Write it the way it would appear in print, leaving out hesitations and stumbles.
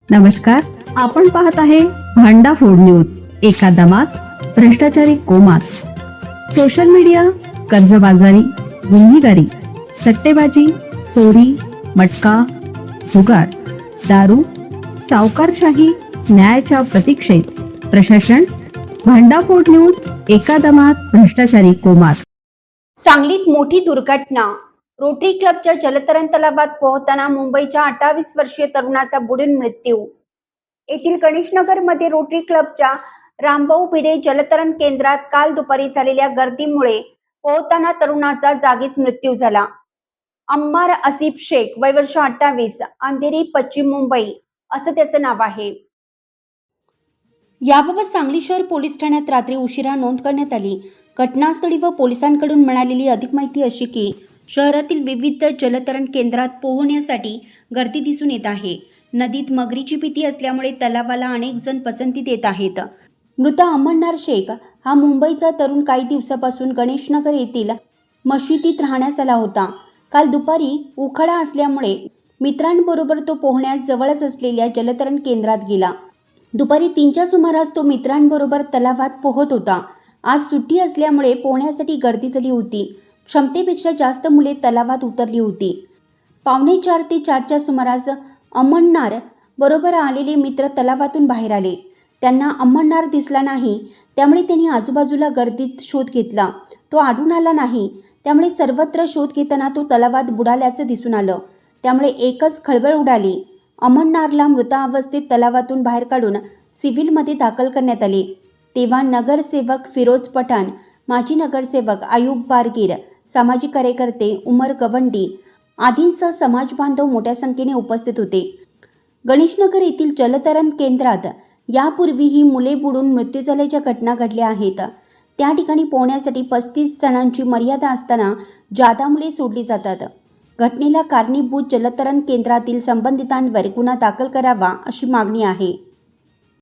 नमस्कार, आपण पाहत आहे भांडा फोड न्यूज. एका दमात भ्रष्टाचारी कोमात. सोशल मीडिया, कर्जबाजारी, गुन्हेगारी, सट्टेबाजी, चोरी, मटका, जुगार, दारू, सावकारशाही, न्यायाच्या प्रतीक्षेत प्रशासन. भांडाफोड न्यूज. एका दमात भ्रष्टाचारी कोमात. सांगलीत मोठी दुर्घटना. रोटरी क्लबच्या जलतरण तलावात पोहताना मुंबईच्या 28 वर्षीय तरुणाचा बुडून मृत्यू. येथील गणेशनगर मध्ये रोटरी क्लबच्या रामभाऊ भिडे जलतरण केंद्रात काल दुपारी झालेल्या गर्दीमुळे पोहताना तरुणाचा जागीच मृत्यू झाला. अम्मार आसिफ शेख, वय वर्ष 28, अंधेरी, पश्चिम मुंबई असं त्याचं नाव आहे. याबाबत सांगली शहर पोलीस ठाण्यात रात्री उशिरा नोंद करण्यात आली. घटनास्थळी व पोलिसांकडून मिळालेली अधिक माहिती अशी की शहरातील विविध जलतरण केंद्रात पोहण्यासाठी गर्दी दिसून येत आहे. नदीत मगरीची भीती असल्यामुळे तलावाला अनेक जण पसंती देत आहेत. मृत अमरनार शेख हा मुंबईचा तरुण काही दिवसापासून गणेशनगर येथील मशिदीत राहण्यास आला होता. काल दुपारी उखाडा असल्यामुळे मित्रांबरोबर तो पोहण्यास जवळच असलेल्या जलतरण केंद्रात गेला. दुपारी 3च्या सुमारास तो मित्रांबरोबर तलावात पोहत होता. आज सुट्टी असल्यामुळे पोहण्यासाठी गर्दी झाली होती. क्षमतेपेक्षा जास्त मुले तलावात उतरली होती. 3:45 ते 4च्या सुमारास अमरनार बरोबर आलेले मित्र तलावातून बाहेर आले. त्यांना अमरनार दिसला नाही, त्यामुळे त्यांनी आजूबाजूला गर्दीत शोध घेतला. तो आढळून आला नाही, त्यामुळे सर्वत्र शोध घेताना तो तलावात बुडाल्याचं दिसून आलं. त्यामुळे एकच खळबळ उडाली. अमरनारला मृतावस्थेत तलावातून बाहेर काढून सिव्हिलमध्ये दाखल करण्यात आले. तेव्हा नगरसेवक फिरोज पठाण, माजी नगरसेवक आयुब बारगीर, सामाजिक कार्यकर्ते उमर गवंडी आदींसह समाज बांधव मोठ्या संख्येने उपस्थित होते. गणेशनगर येथील जलतरण केंद्रात यापूर्वीही मुले बुडून मृत्यू झाल्याच्या घटना घडल्या आहेत. त्या ठिकाणी पोहण्यासाठी 35 जणांची मर्यादा असताना जादा मुले सोडली जातात. घटनेला कारणीभूत जलतरण केंद्रातील संबंधितांवर गुन्हा दाखल करावा अशी मागणी आहे.